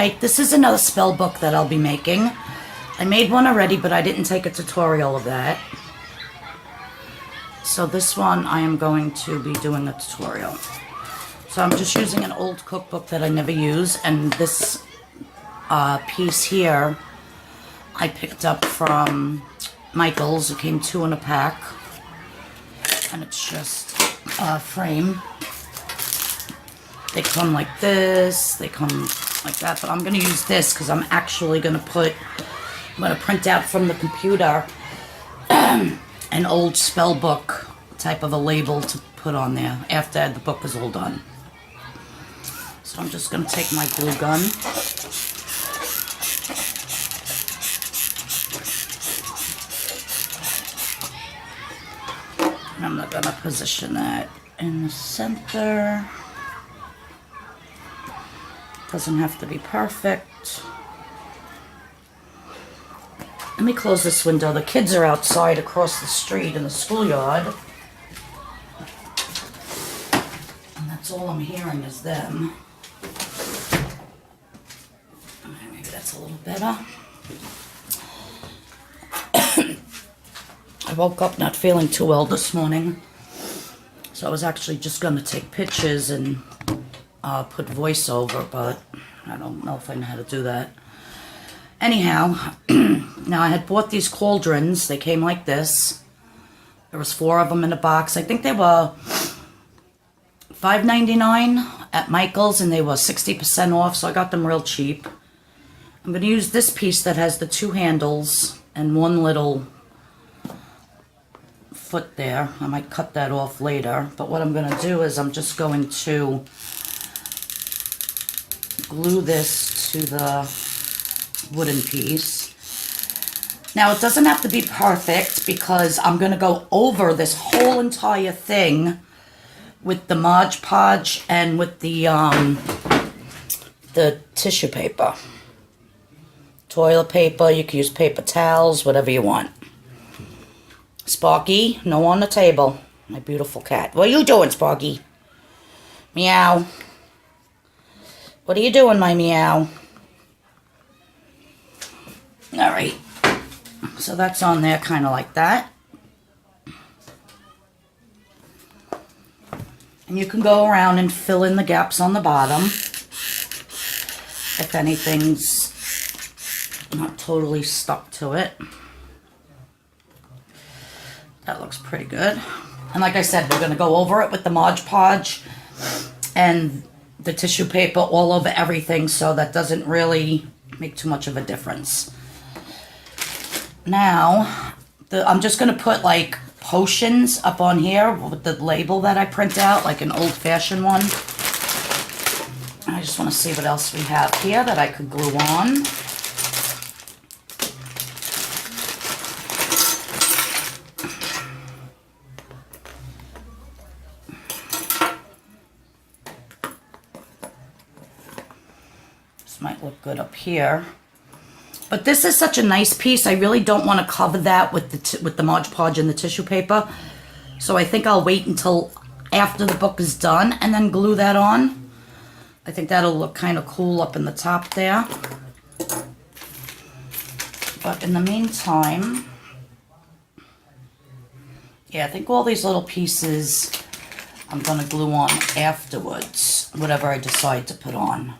Alright, this is another spell book that I'll be making. I made one already, but I didn't take a tutorial of that. So this one I am going to be doing a tutorial. So I'm just using an old cookbook that I never use, and this piece here I picked up from Michael's. It came 2 in a pack, and it's just a frame. They come like this, they come like that, but I'm going to use this because I'm actually going to print out from the computer an old spell book type of a label to put on there after the book is all done. So I'm just going to take my glue gun. And I'm going to position that in the center. Doesn't have to be perfect. Let me close this window. The kids are outside across the street in the schoolyard. And that's all I'm hearing is them. Maybe that's a little better. I woke up not feeling too well this morning. So I was actually just going to take pictures and put voiceover, but I don't know if I know how to do that. Anyhow, now I had bought these cauldrons. They came like this. There was 4 of them in a box. I think they were $5.99 at Michael's, and they were 60% off, so I got them real cheap. I'm going to use this piece that has the 2 handles and 1 little foot there. I might cut that off later, but what I'm going to do is I'm just going to glue this to the wooden piece. Now it doesn't have to be perfect because I'm going to go over this whole entire thing with the Mod Podge and with the tissue paper. Toilet paper, you can use paper towels, whatever you want. Sparky, no on the table. My beautiful cat. What are you doing, Sparky? Meow. What are you doing, my meow? Alright. So that's on there kind of like that. And you can go around and fill in the gaps on the bottom. If anything's not totally stuck to it. That looks pretty good. And like I said, we're going to go over it with the Mod Podge and the tissue paper all over everything, so that doesn't really make too much of a difference. Now, I'm just going to put like potions up on here with the label that I print out, like an old-fashioned one. I just want to see what else we have here that I could glue on. Might look good up here, but this is such a nice piece. I really don't want to cover that with the Mod Podge and the tissue paper, so I think I'll wait until after the book is done and then glue that on. I think that'll look kind of cool up in the top there. But in the meantime, yeah, I think all these little pieces I'm going to glue on afterwards, whatever I decide to put on.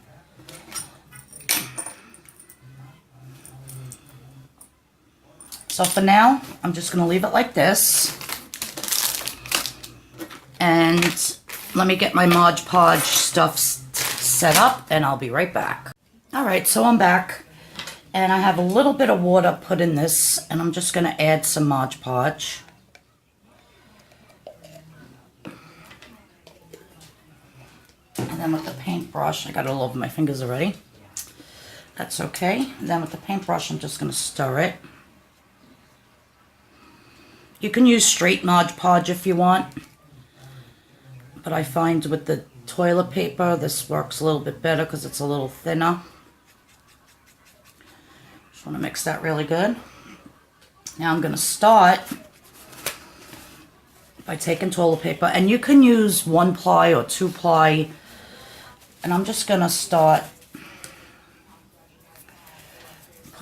So for now, I'm just going to leave it like this. And let me get my Mod Podge stuff set up, and I'll be right back. Alright, so I'm back. And I have a little bit of water put in this, and I'm just going to add some Mod Podge. And then with the paintbrush, I got it all over my fingers already. That's okay. And then with the paintbrush, I'm just going to stir it. You can use straight Mod Podge if you want, but I find with the toilet paper this works a little bit better because it's a little thinner. Just want to mix that really good. Now I'm going to start by taking toilet paper, and you can use 1-ply or 2-ply, and I'm just going to start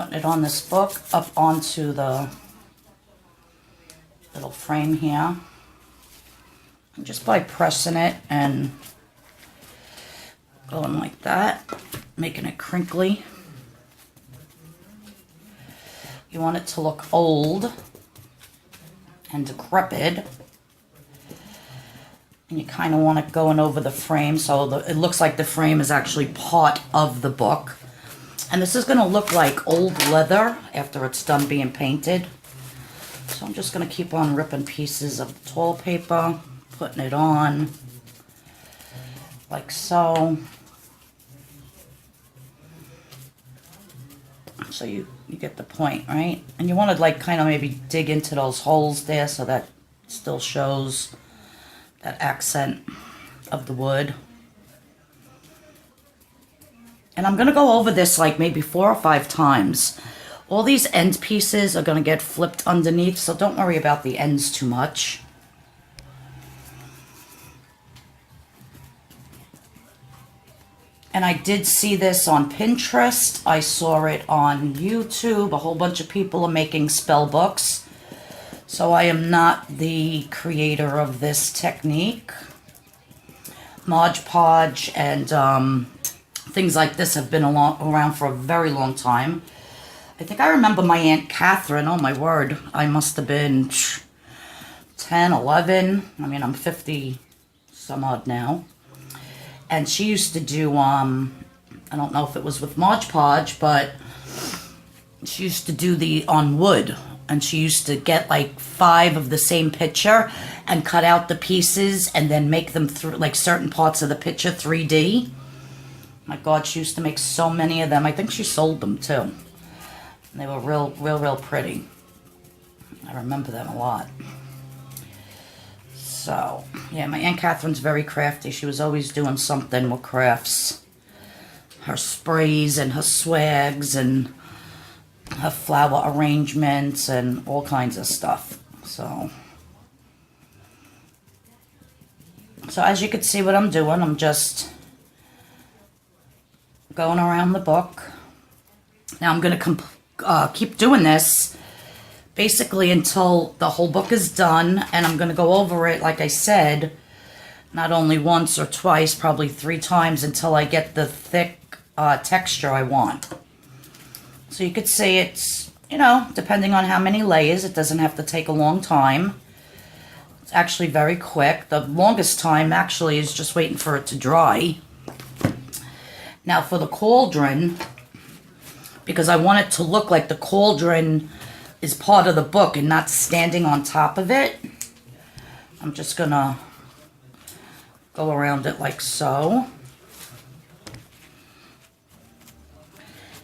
putting it on this book, up onto the little frame here. And just by pressing it and going like that, making it crinkly. You want it to look old and decrepit. And you kind of want it going over the frame so it looks like the frame is actually part of the book. And this is going to look like old leather after it's done being painted. So I'm just going to keep on ripping pieces of the toilet paper, putting it on like so. So you get the point, right? And you want to like kind of maybe dig into those holes there so that it still shows that accent of the wood. And I'm going to go over this like maybe 4 or 5 times. All these end pieces are going to get flipped underneath, so don't worry about the ends too much. And I did see this on Pinterest. I saw it on YouTube. A whole bunch of people are making spell books. So I am not the creator of this technique. Mod Podge and things like this have been around for a very long time. I think I remember my Aunt Catherine, oh my word, I must have been 10, 11. I mean, I'm 50 some odd now. And she used to do, I don't know if it was with Mod Podge, but she used to do the on wood. And she used to get like 5 of the same picture and cut out the pieces and then make them through like certain parts of the picture 3D. My God, she used to make so many of them. I think she sold them too. And they were real pretty. I remember them a lot. So, yeah, my Aunt Catherine's very crafty. She was always doing something with crafts. Her sprays and her swags and her flower arrangements and all kinds of stuff. So as you can see what I'm doing, I'm just going around the book. Now I'm going to keep doing this basically until the whole book is done, and I'm going to go over it, like I said, not only once or twice, probably 3 times until I get the thick texture I want. So you could see it's, you know, depending on how many layers, it doesn't have to take a long time. It's actually very quick. The longest time actually is just waiting for it to dry. Now for the cauldron, because I want it to look like the cauldron is part of the book and not standing on top of it, I'm just gonna go around it like so.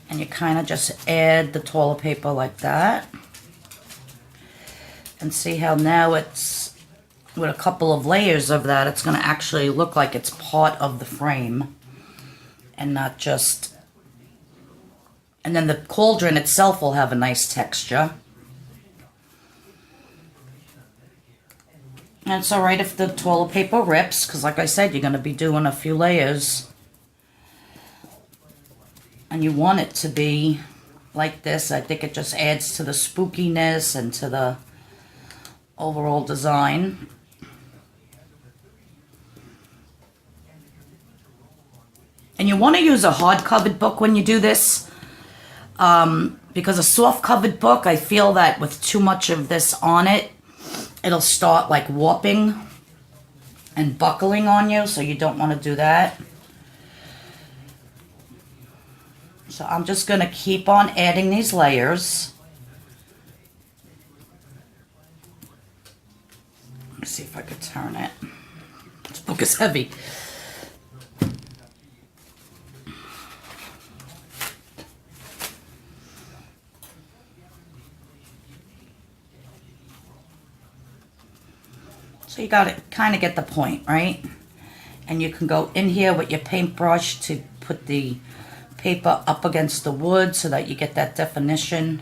And you kind of just add the toilet paper like that. And see how now it's, with a couple of layers of that, it's going to actually look like it's part of the frame. And not just... And then the cauldron itself will have a nice texture. And it's alright if the toilet paper rips, because like I said, you're going to be doing a few layers. And you want it to be like this. I think it just adds to the spookiness and to the overall design. And you want to use a hard-covered book when you do this. Because a soft-covered book, I feel that with too much of this on it, it'll start like warping and buckling on you. So you don't want to do that. So I'm just going to keep on adding these layers. Let me see if I could turn it. This book is heavy. So you got to kind of get the point, right? And you can go in here with your paintbrush to put the paper up against the wood so that you get that definition.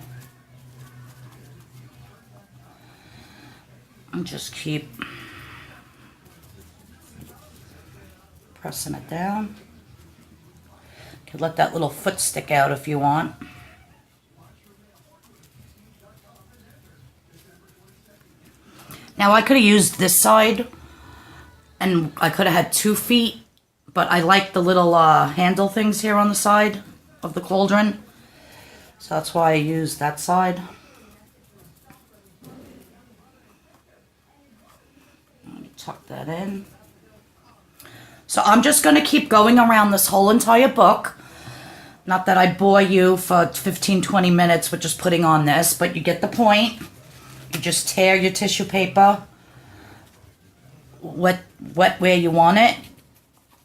And just keep pressing it down. You can let that little foot stick out if you want. Now I could have used this side and I could have had 2 feet, but I like the little handle things here on the side of the cauldron. So that's why I used that side. Let me tuck that in. So I'm just going to keep going around this whole entire book. Not that I bore you for 15-20 minutes with just putting on this, but you get the point. You just tear your tissue paper wet where you want it,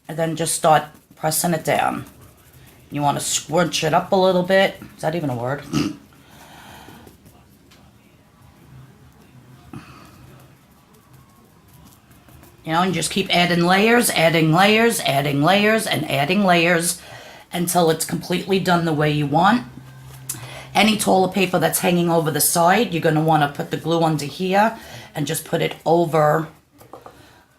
and then just start pressing it down. You want to scrunch it up a little bit. Is that even a word? You know, and just keep adding layers, adding layers, adding layers, and adding layers until it's completely done the way you want. Any toilet paper that's hanging over the side, you're going to want to put the glue under here and just put it over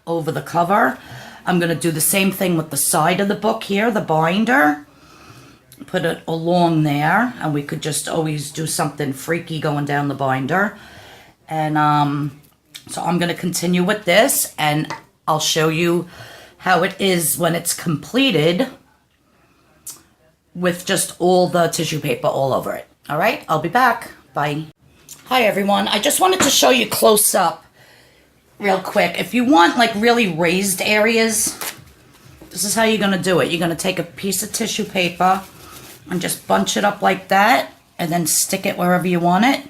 the cover. I'm going to do the same thing with the side of the book here, the binder. Put it along there, and we could just always do something freaky going down the binder. And so I'm going to continue with this, and I'll show you how it is when it's completed with just all the tissue paper all over it. All right, I'll be back. Bye. Hi, everyone. I just wanted to show you close up real quick. If you want like really raised areas, this is how you're going to do it. You're going to take a piece of tissue paper and just bunch it up like that, and then stick it wherever you want it.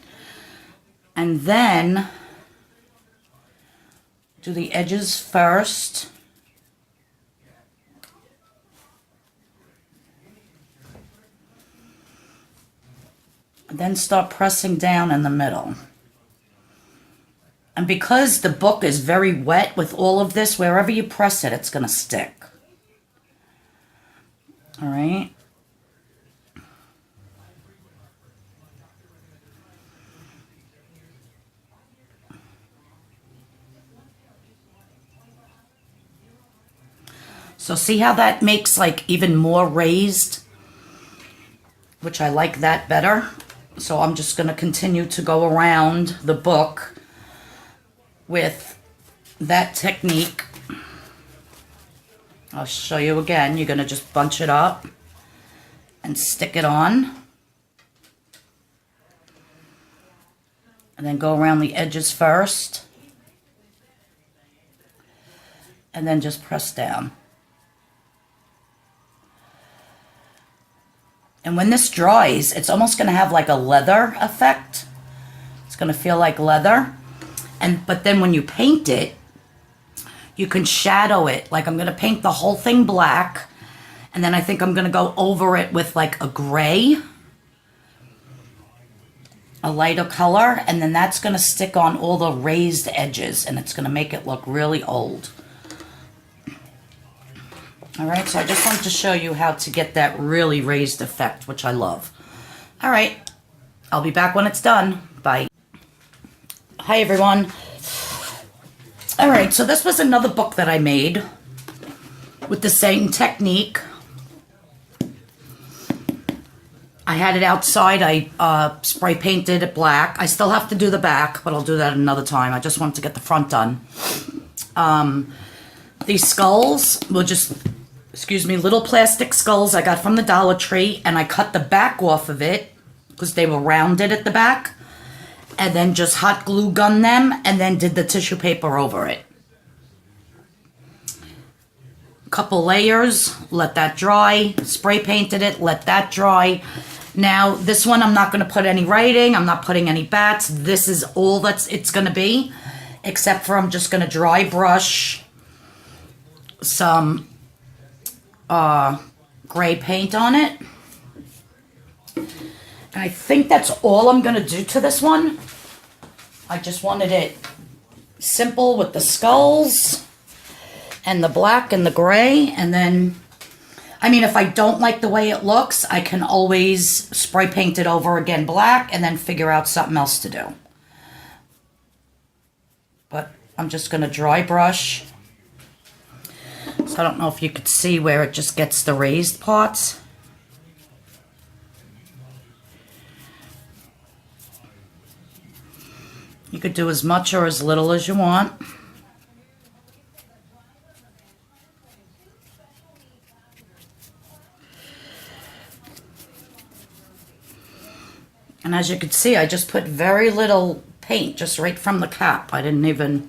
And then do the edges first. And then start pressing down in the middle. And because the book is very wet with all of this, wherever you press it, it's going to stick. All right. So see how that makes like even more raised, which I like that better. So I'm just going to continue to go around the book with that technique. I'll show you again. You're going to just bunch it up and stick it on. And then go around the edges first. And then just press down. And when this dries, it's almost going to have like a leather effect. It's going to feel like leather. But then when you paint it, you can shadow it. Like I'm going to paint the whole thing black. And then I think I'm going to go over it with like a gray. A lighter color. And then that's going to stick on all the raised edges. And it's going to make it look really old. All right, so I just wanted to show you how to get that really raised effect, which I love. All right, I'll be back when it's done. Bye. Hi, everyone. All right, so this was another book that I made with the same technique. I had it outside. I spray painted it black. I still have to do the back, but I'll do that another time. I just wanted to get the front done. These skulls were just... excuse me, little plastic skulls I got from the Dollar Tree, and I cut the back off of it because they were rounded at the back, and then just hot glue gunned them, and then did the tissue paper over it. Couple layers, let that dry, spray painted it, let that dry. Now, this one I'm not going to put any writing, I'm not putting any bats, this is all it's going to be, except for I'm just going to dry brush some gray paint on it. And I think that's all I'm going to do to this one. I just wanted it simple with the skulls and the black and the gray. And then, I mean, if I don't like the way it looks, I can always spray paint it over again black and then figure out something else to do. But I'm just going to dry brush. So I don't know if you could see where it just gets the raised parts. You could do as much or as little as you want. And as you can see, I just put very little paint, just right from the cap. I didn't even...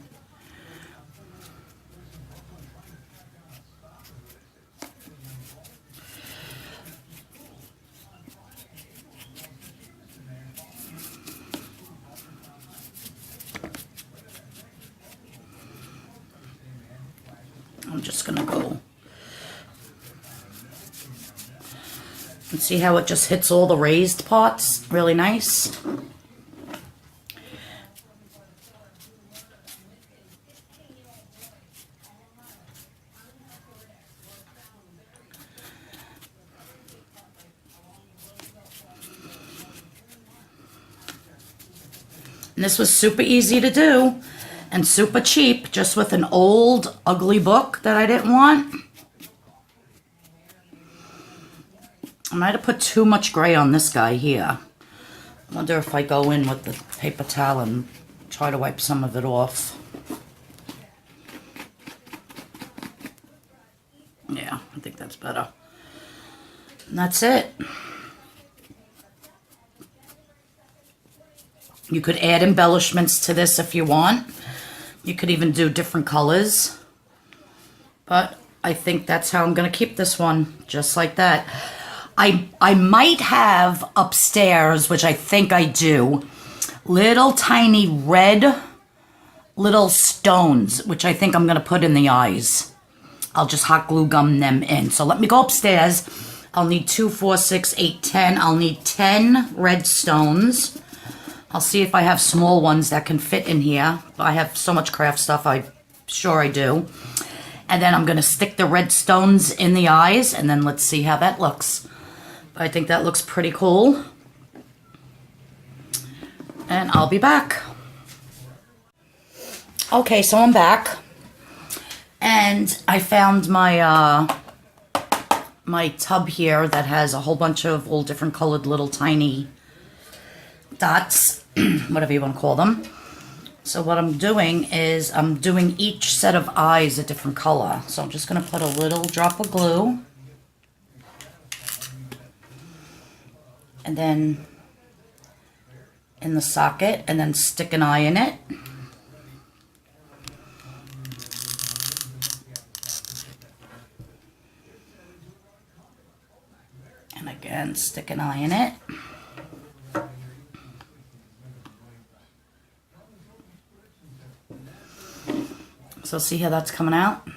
I'm just gonna go and see how it just hits all the raised parts really nice. And this was super easy to do and super cheap, just with an old ugly book that I didn't want. I might have put too much gray on this guy here. I wonder if I go in with the paper towel and try to wipe some of it off. Yeah, I think that's better. And that's it. You could add embellishments to this if you want. You could even do different colors. But I think that's how I'm going to keep this one, just like that. I might have upstairs, which I think I do, little tiny red little stones, which I think I'm going to put in the eyes. I'll just hot glue gum them in. So let me go upstairs. I'll need 2, 4, 6, 8, 10. I'll need 10 red stones. I'll see if I have small ones that can fit in here. I have so much craft stuff, I'm sure I do. And then I'm going to stick the red stones in the eyes, and then let's see how that looks. I think that looks pretty cool. And I'll be back. Okay, so I'm back. And I found my my tub here that has a whole bunch of all different colored little tiny dots, whatever you want to call them. So what I'm doing is I'm doing each set of eyes a different color. So I'm just going to put a little drop of glue. And then in the socket, and then stick an eye in it. And again, stick an eye in it. So see how that's coming out?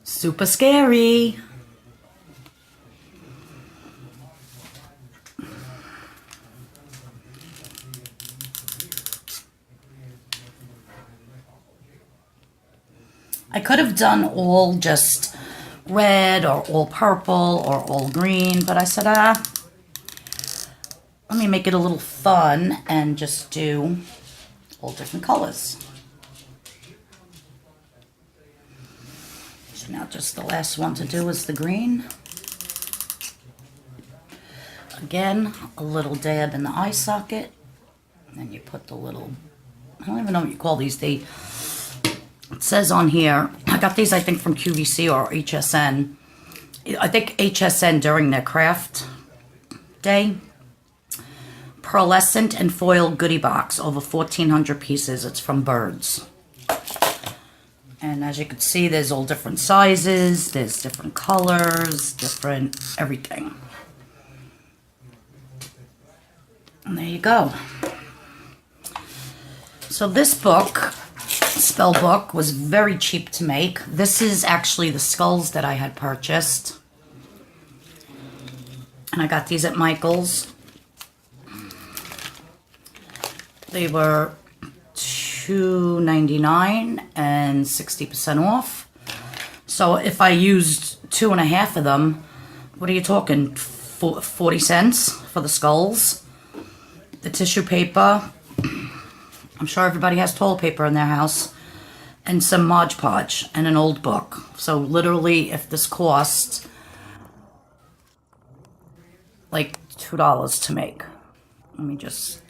Super scary. I could have done all just red or all purple or all green, but I said, let me make it a little fun and just do all different colors. So now just the last one to do is the green. Again, a little dab in the eye socket. And then you put the little, I don't even know what you call these. It says on here, I got these I think from QVC or HSN. I think HSN during their craft day. Pearlescent and foil goodie box, over 1,400 pieces. It's from Birds. And as you can see, there's all different sizes, there's different colors, different everything. And there you go. So this book, spell book, was very cheap to make. This is actually the skulls that I had purchased. And I got these at Michael's. They were $2.99 and 60% off. So if I used 2.5 of them, what are you talking? 40 cents for the skulls. The tissue paper. I'm sure everybody has toilet paper in their house. and some Mod Podge and an old book. So literally, if this costs like $2 to make. Let me just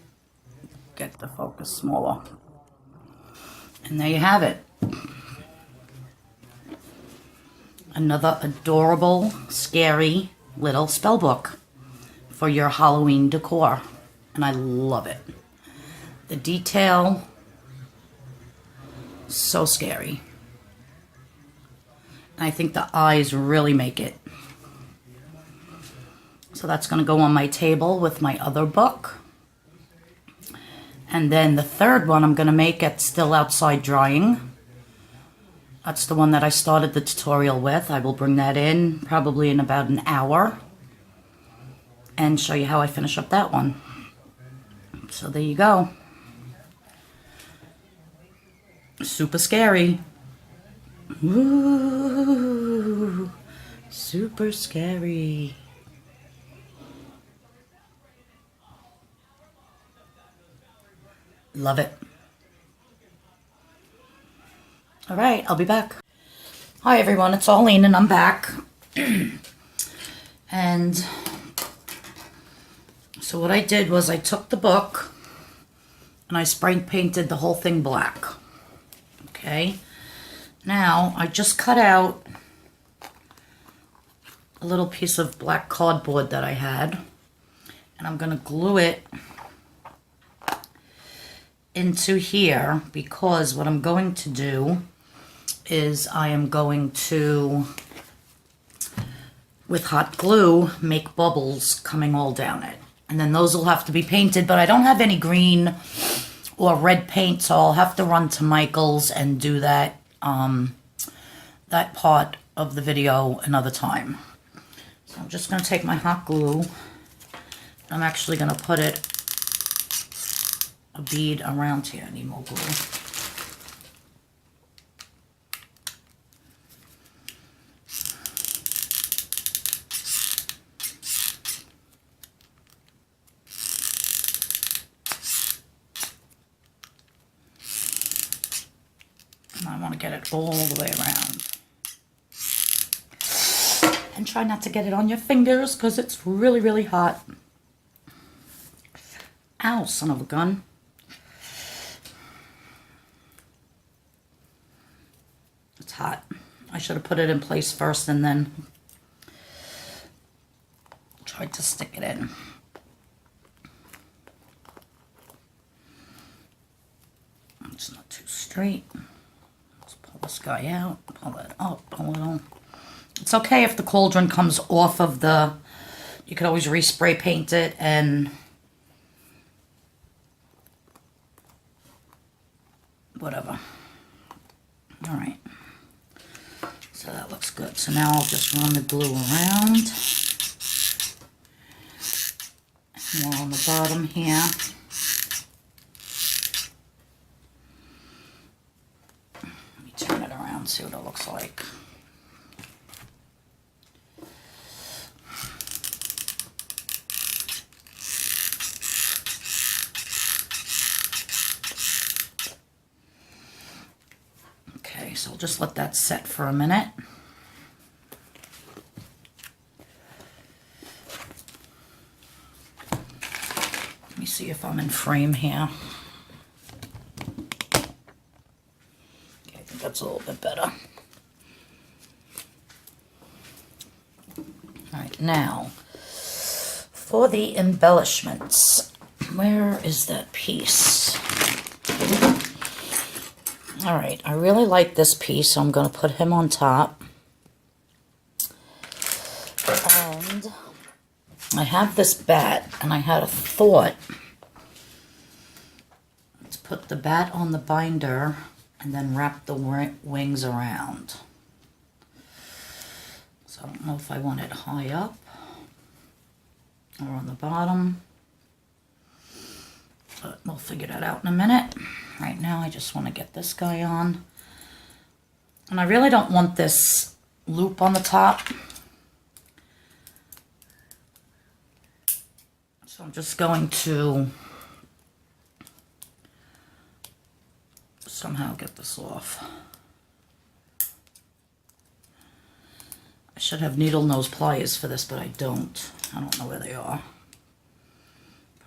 get the focus smaller. And there you have it. Another adorable, scary little spell book for your Halloween decor. And I love it. The detail, so scary. And I think the eyes really make it. So that's going to go on my table with my other book. And then the third one I'm going to make it still outside drying. That's the one that I started the tutorial with. I will bring that in probably in about an hour and show you how I finish up that one. So there you go. Super scary. Ooh, super scary. Love it. All right, I'll be back. Hi everyone, it's Arlene and I'm back. And so what I did was I took the book and I spray painted the whole thing black. Okay. Now I just cut out a little piece of black cardboard that I had, and I'm going to glue it into here, because what I'm going to do is I am going to, with hot glue, make bubbles coming all down it. And then those will have to be painted, but I don't have any green or red paint, so I'll have to run to Michael's and do that, that part of the video another time. So I'm just going to take my hot glue. I'm actually going to put it a bead around here. I need more glue. And I want to get it all the way around. And try not to get it on your fingers because it's really, really hot. Ow, son of a gun. It's hot. I should have put it in place first and then tried to stick it in. It's not too straight. Let's pull this guy out, pull it up a little. It's okay if the cauldron comes off of the, you could always respray paint it and whatever. All right. So that looks good. So now I'll just run the glue around. More on the bottom here. Let me turn it around, see what it looks like. So I'll just let that set for a minute. Let me see if I'm in frame here. Okay, I think that's a little bit better. All right, now for the embellishments. Where is that piece? All right, I really like this piece, so I'm going to put him on top. And I have this bat, and I had a thought. Let's put the bat on the binder and then wrap the wings around. So I don't know if I want it high up or on the bottom, but we'll figure that out in a minute. Right now, I just want to get this guy on. And I really don't want this loop on the top. So I'm just going to somehow get this off. I should have needle nose pliers for this, but I don't. I don't know where they are.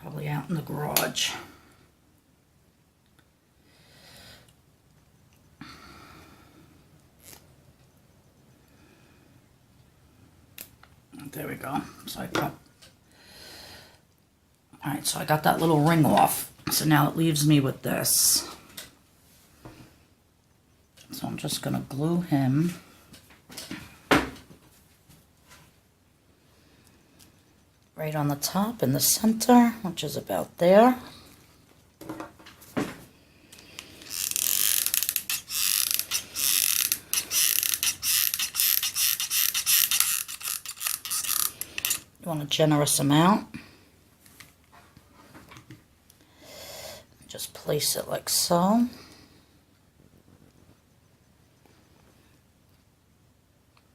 Probably out in the garage. There we go. So I got, alright, so I got that little ring off. So now it leaves me with this. So I'm just going to glue him right on the top in the center, which is about there. You want a generous amount. Just place it like so.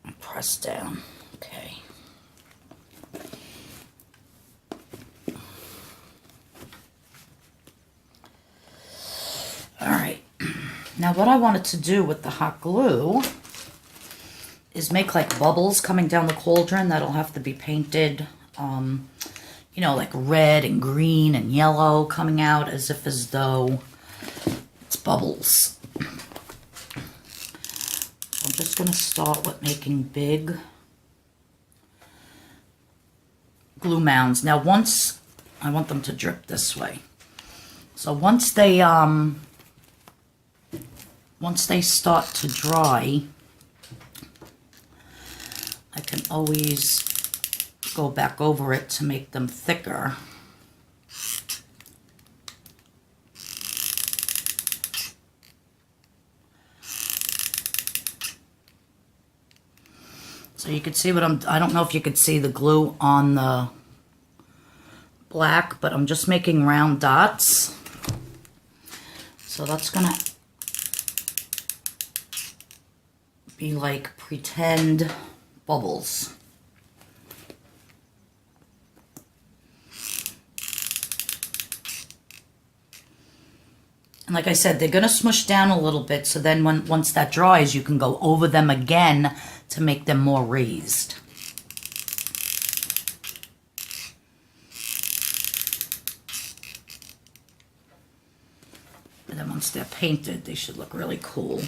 And press down. Okay. Alright. Now what I wanted to do with the hot glue is make like bubbles coming down the cauldron that'll have to be painted, you know, like red and green and yellow coming out as though it's bubbles. So I'm just going to start with making big glue mounds. Now once, I want them to drip this way. So once they start to dry, I can always go back over it to make them thicker. So you can see what I don't know if you could see the glue on the black, but I'm just making round dots. So that's gonna be like pretend bubbles. And like I said, they're going to smush down a little bit, so then once that dries, you can go over them again to make them more raised. And then once they're painted, they should look really cool.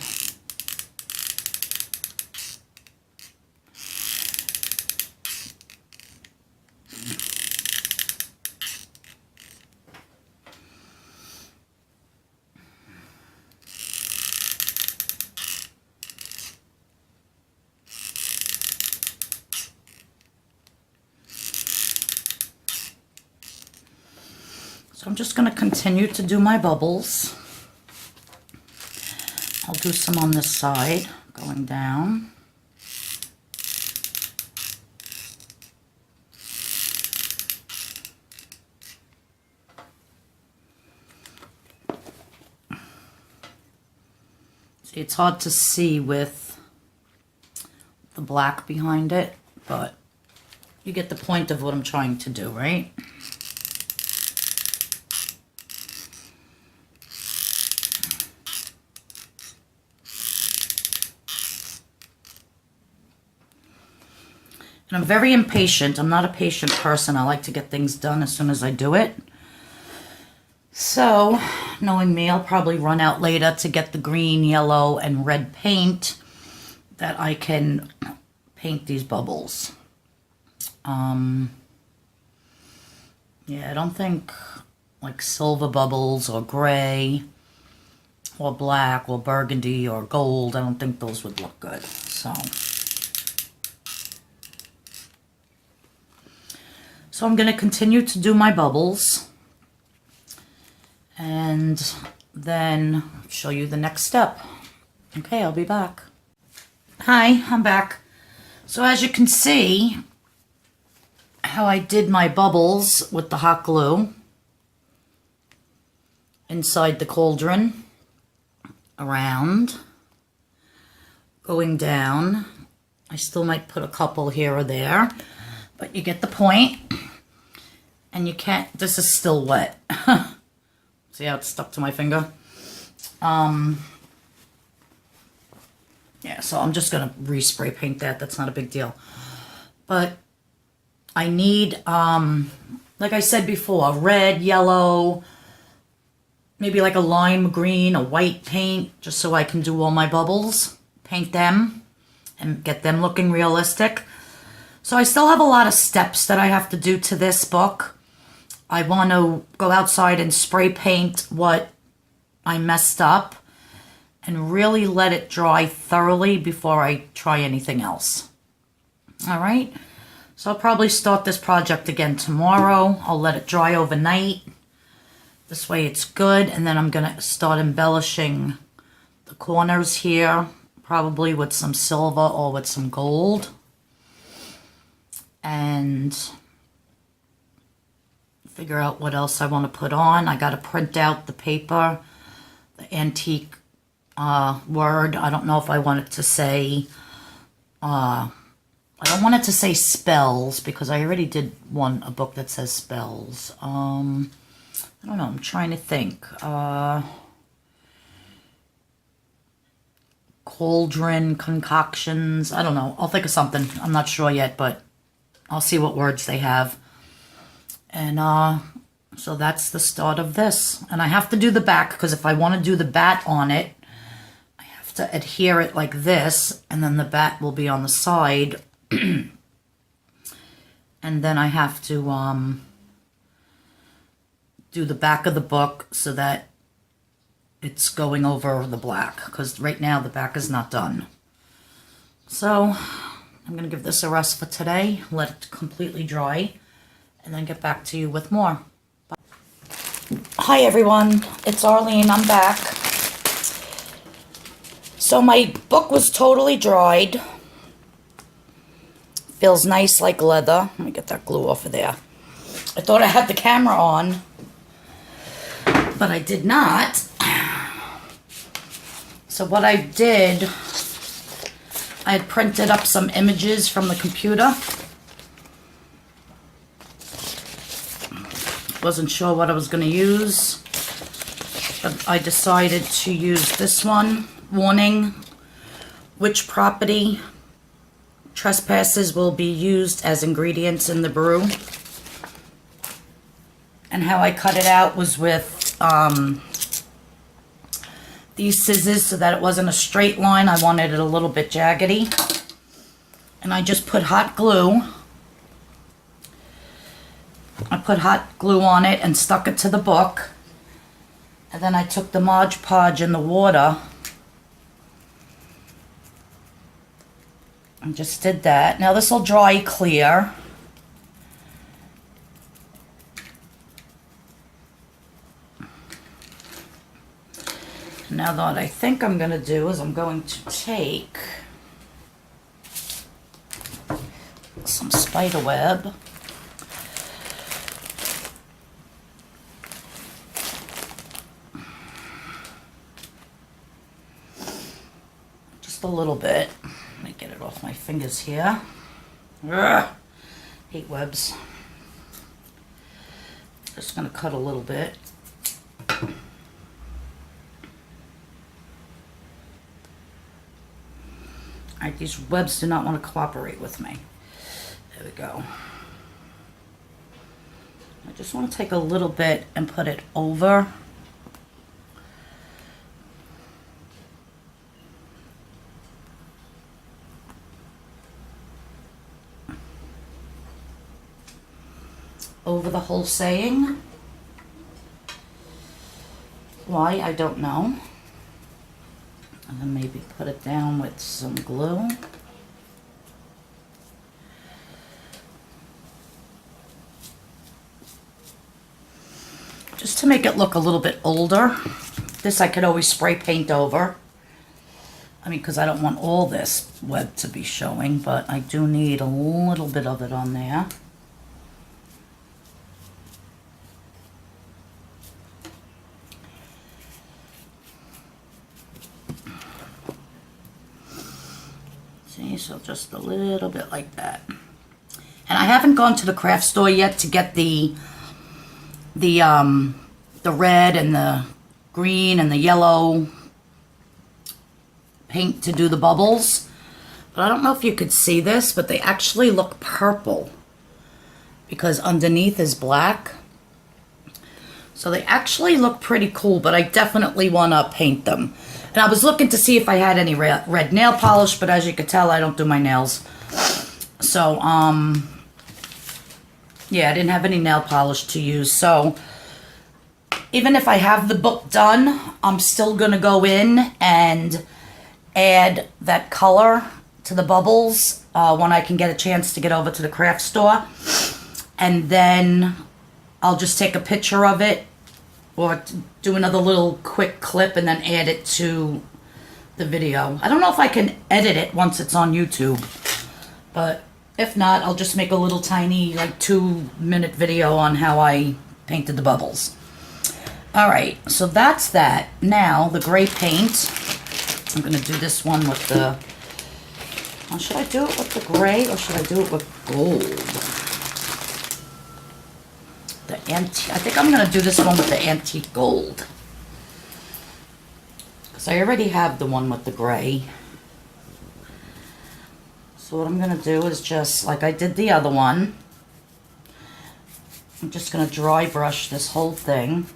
So I'm just going to continue to do my bubbles. I'll do some on this side, going down. See, it's hard to see with the black behind it, but you get the point of what I'm trying to do, right? And I'm very impatient. I'm not a patient person. I like to get things done as soon as I do it. So, knowing me, I'll probably run out later to get the green, yellow, and red paint that I can paint these bubbles. Yeah, I don't think like silver bubbles or gray or black or burgundy or gold, I don't think those would look good. So I'm going to continue to do my bubbles and then show you the next step. Okay, I'll be back. Hi, I'm back. So as you can see how I did my bubbles with the hot glue inside the cauldron, around, going down. I still might put a couple here or there, but you get the point. And you can't, this is still wet. See how it's stuck to my finger? Yeah, so I'm just going to respray paint that. That's not a big deal. But I need, like I said before, red, yellow, maybe like a lime green, a white paint, just so I can do all my bubbles, paint them, and get them looking realistic. So I still have a lot of steps that I have to do to this book. I want to go outside and spray paint what I messed up and really let it dry thoroughly before I try anything else. All right, so I'll probably start this project again tomorrow. I'll let it dry overnight. This way it's good, and then I'm gonna start embellishing the corners here, probably with some silver or with some gold. And figure out what else I want to put on. I gotta print out the paper, the antique word. I don't know if I want it to say, I don't want it to say spells, because I already did a book that says spells. I don't know, I'm trying to think. Cauldron, concoctions, I don't know. I'll think of something. I'm not sure yet, but I'll see what words they have. And so that's the start of this. And I have to do the back, because if I want to do the bat on it, I have to adhere it like this, and then the bat will be on the side. And then I have to do the back of the book so that it's going over the black, because right now the back is not done. So I'm going to give this a rest for today, let it completely dry, and then get back to you with more. Bye. Hi everyone, it's Arlene, I'm back. So my book was totally dried. Feels nice like leather. Let me get that glue off of there. I thought I had the camera on, but I did not. So what I did, I had printed up some images from the computer. Wasn't sure what I was going to use, but I decided to use this one. Warning, which property trespasses will be used as ingredients in the brew. And how I cut it out was with these scissors, so that it wasn't a straight line. I wanted it a little bit jaggedy. And I just put hot glue. I put hot glue on it and stuck it to the book. And then I took the Mod Podge in the water and just did that. Now this will dry clear. Now what I think I'm going to do is I'm going to take some spider web. Just a little bit. Let me get it off my fingers here. Ugh, hate webs. Just going to cut a little bit. Alright, these webs do not want to cooperate with me. There we go. I just want to take a little bit and put it over. Over the whole saying. Why, I don't know. And then maybe put it down with some glue. Just to make it look a little bit older. This I could always spray paint over. I mean, because I don't want all this web to be showing, but I do need a little bit of it on there. See, so just a little bit like that. And I haven't gone to the craft store yet to get the red and the green and the yellow paint to do the bubbles. But I don't know if you could see this, but they actually look purple because underneath is black. So they actually look pretty cool, but I definitely want to paint them. And I was looking to see if I had any red nail polish, but as you can tell, I don't do my nails. So, yeah, I didn't have any nail polish to use. So, even if I have the book done, I'm still going to go in and add that color to the bubbles when I can get a chance to get over to the craft store. And then I'll just take a picture of it or do another little quick clip and then add it to the video. I don't know if I can edit it once it's on YouTube, but if not, I'll just make a little tiny, like 2-minute video on how I painted the bubbles. All right, so that's that. Now, the gray paint. I'm gonna do this one with the, oh, should I do it with the gray or should I do it with gold? I think I'm going to do this one with the antique gold. Because I already have the one with the gray. So what I'm going to do is just, like I did the other one, I'm just going to dry brush this whole thing.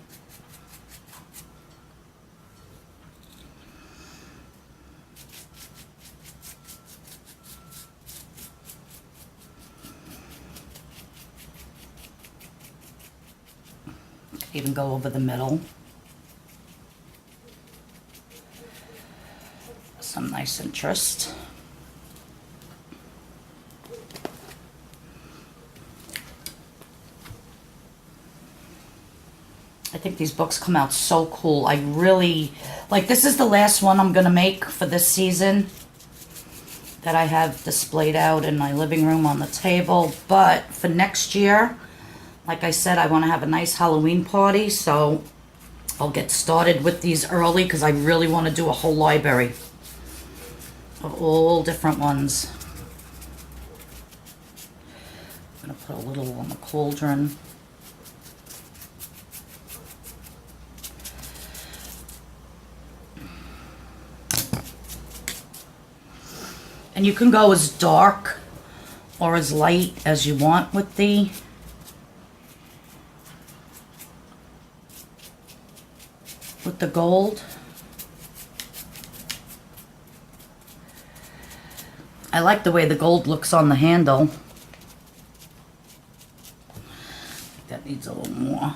Even go over the middle. Some nice interest. I think these books come out so cool. I really, like, this is the last one I'm gonna make for this season that I have displayed out in my living room on the table. But for next year, like I said, I want to have a nice Halloween party, so I'll get started with these early because I really want to do a whole library of all different ones. I'm going to put a little on the cauldron. And you can go as dark or as light as you want with the gold. I like the way the gold looks on the handle. I think that needs a little more.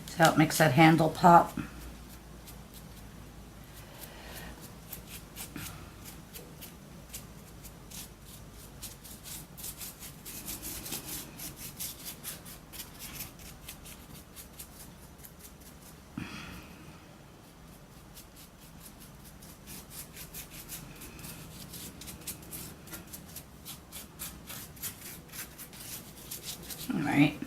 See how it makes that handle pop? Alright,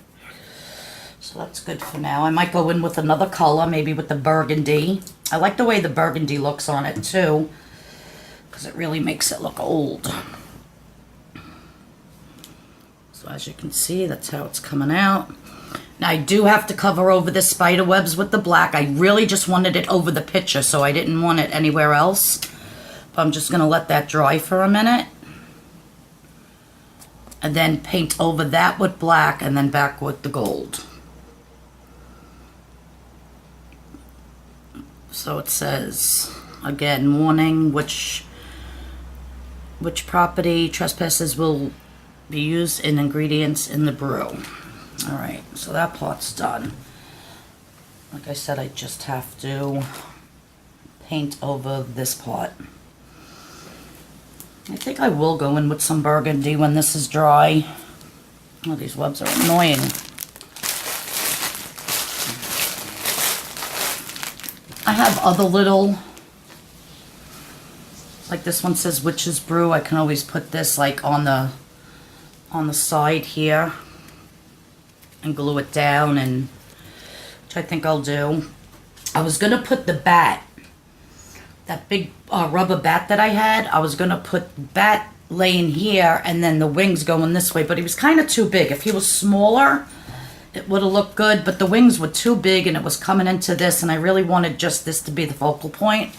so that's good for now. I might go in with another color, maybe with the burgundy. I like the way the burgundy looks on it too, because it really makes it look old. So as you can see, that's how it's coming out. Now I do have to cover over the spider webs with the black. I really just wanted it over the picture, so I didn't want it anywhere else. But I'm just going to let that dry for a minute. And then paint over that with black and then back with the gold. So it says, again, warning, which property trespassers will be used in ingredients in the brew. Alright, so that part's done. Like I said, I just have to paint over this part. I think I will go in with some burgundy when this is dry. Oh, these webs are annoying. I have other little, like this one says Witch's Brew. I can always put this like on the side here and glue it down, and which I think I'll do. I was gonna put the bat, that big rubber bat that I had, I was gonna put bat laying here and then the wings going this way, but he was kind of too big. If he was smaller, it would have looked good, but the wings were too big and it was coming into this, and I really wanted just this to be the focal point.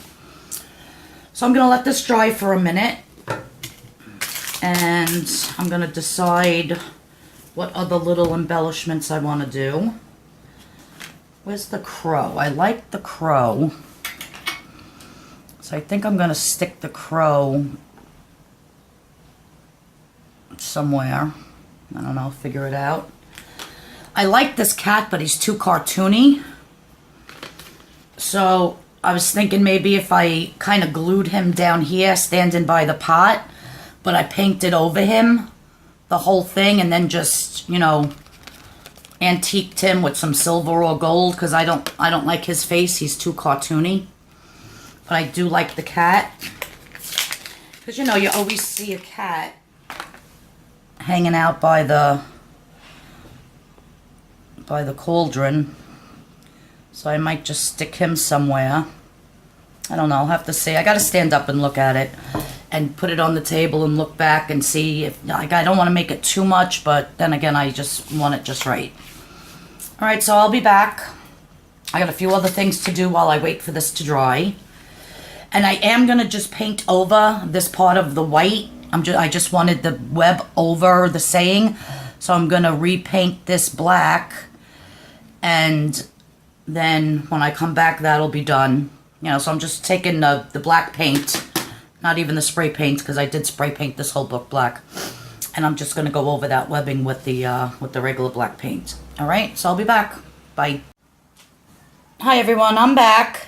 So I'm gonna let this dry for a minute, and I'm gonna decide what other little embellishments I want to do. Where's the crow? I like the crow. So I think I'm going to stick the crow somewhere. I don't know, figure it out. I like this cat, but he's too cartoony. So I was thinking maybe if I kind of glued him down here, standing by the pot, but I painted over him the whole thing and then just, you know, antiqued him with some silver or gold, because I don't like his face. He's too cartoony. But I do like the cat, because you know, you always see a cat hanging out by the cauldron. So I might just stick him somewhere. I don't know, I'll have to see. I gotta stand up and look at it and put it on the table and look back and see if, like, I don't want to make it too much, but then again, I just want it just right. All right, so I'll be back. I got a few other things to do while I wait for this to dry. And I am going to just paint over this part of the white. I just wanted the web over the saying. So I'm going to repaint this black. And then when I come back, that'll be done. You know, so I'm just taking the black paint. Not even the spray paint, because I did spray paint this whole book black. And I'm just going to go over that webbing with the regular black paint. All right, so I'll be back. Bye. Hi everyone, I'm back,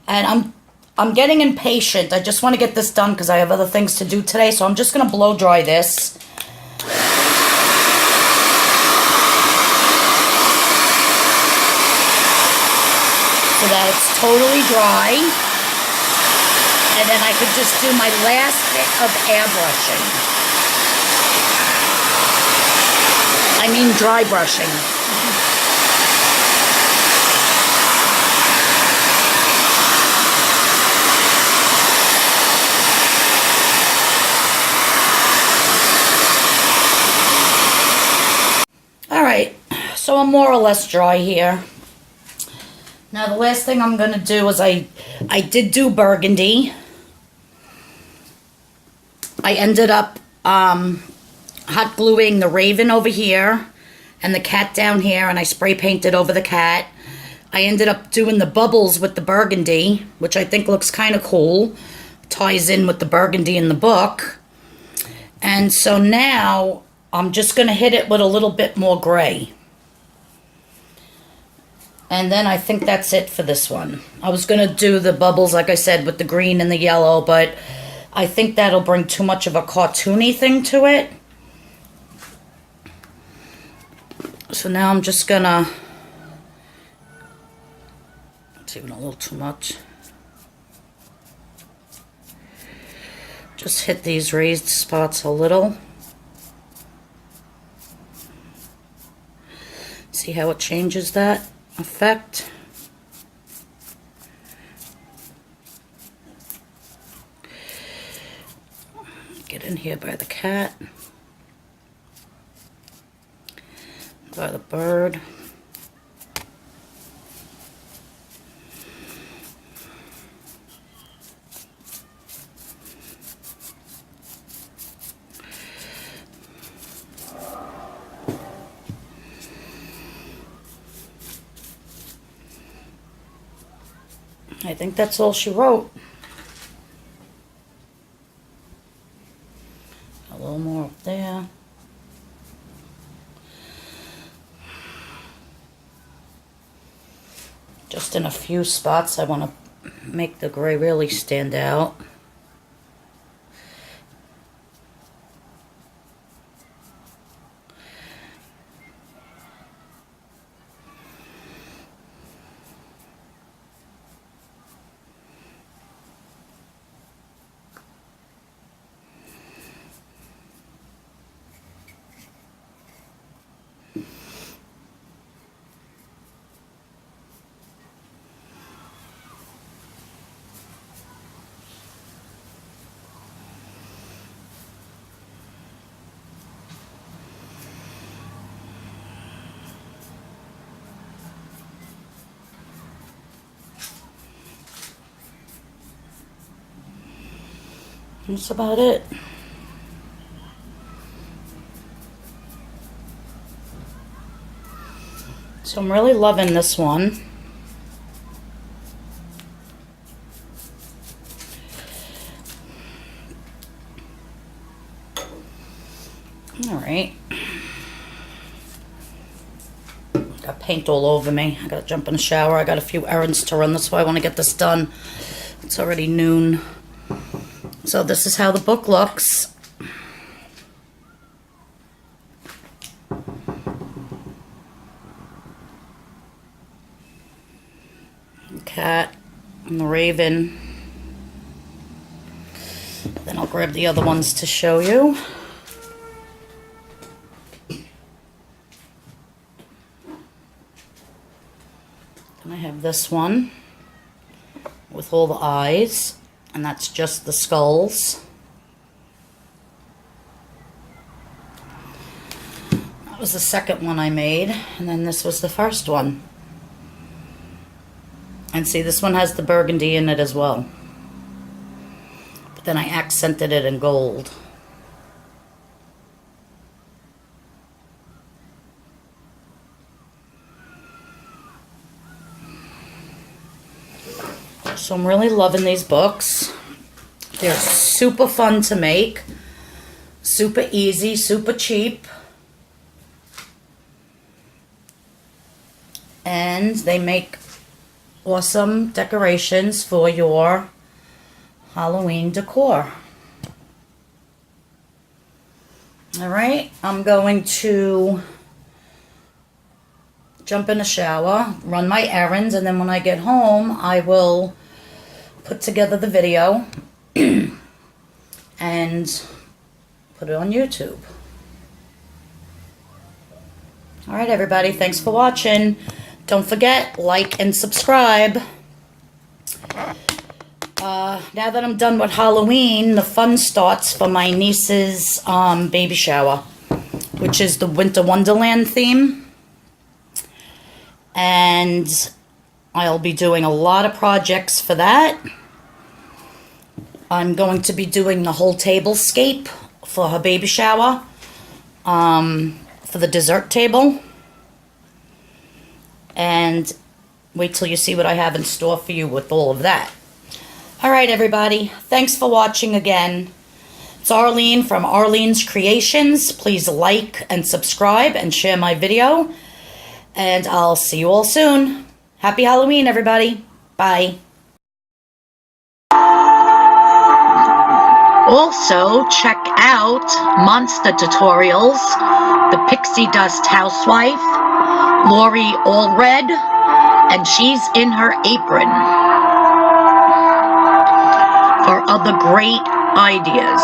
and I'm getting impatient. I just want to get this done because I have other things to do today. So I'm just going to blow dry this. So that it's totally dry. And then I could just do my last bit of airbrushing. I mean dry brushing. Alright, so I'm more or less dry here. Now the last thing I'm going to do is I did do burgundy. I ended up hot gluing the raven over here and the cat down here, and I spray painted over the cat. I ended up doing the bubbles with the burgundy, which I think looks kind of cool. Ties in with the burgundy in the book. And so now I'm just going to hit it with a little bit more gray. And then I think that's it for this one. I was going to do the bubbles, like I said, with the green and the yellow, but I think that'll bring too much of a cartoony thing to it. So now I'm just going to... It's even a little too much. Just hit these raised spots a little. See how it changes that effect? Get in here by the cat, by the bird. I think that's all she wrote. A little more up there. Just in a few spots I want to make the gray really stand out. That's about it. So I'm really loving this one. All right. Got paint all over me. I gotta jump in the shower. I got a few errands to run. That's why I want to get this done. It's already noon. So this is how the book looks. The cat and the raven. Then I'll grab the other ones to show you. Then I have this one with all the eyes, and that's just the skulls. That was the second one I made, and then this was the first one. And see, this one has the burgundy in it as well. But then I accented it in gold. So I'm really loving these books. They're super fun to make. Super easy, super cheap. And they make awesome decorations for your Halloween decor. All right, I'm going to jump in the shower, run my errands, and then when I get home, I will put together the video and put it on YouTube. All right, everybody, thanks for watching. Don't forget, like and subscribe. Now that I'm done with Halloween, the fun starts for my niece's baby shower, which is the Winter Wonderland theme. And I'll be doing a lot of projects for that. I'm going to be doing the whole tablescape for her baby shower, for the dessert table. And wait till you see what I have in store for you with all of that. All right, everybody. Thanks for watching again. It's Arlene from Arlene's Creations. Please like and subscribe and share my video. And I'll see you all soon. Happy Halloween, everybody. Bye. Also, check out Monster Tutorials, the Pixie Dust Housewife, Lori Allred, and she's In Her Apron for other great ideas.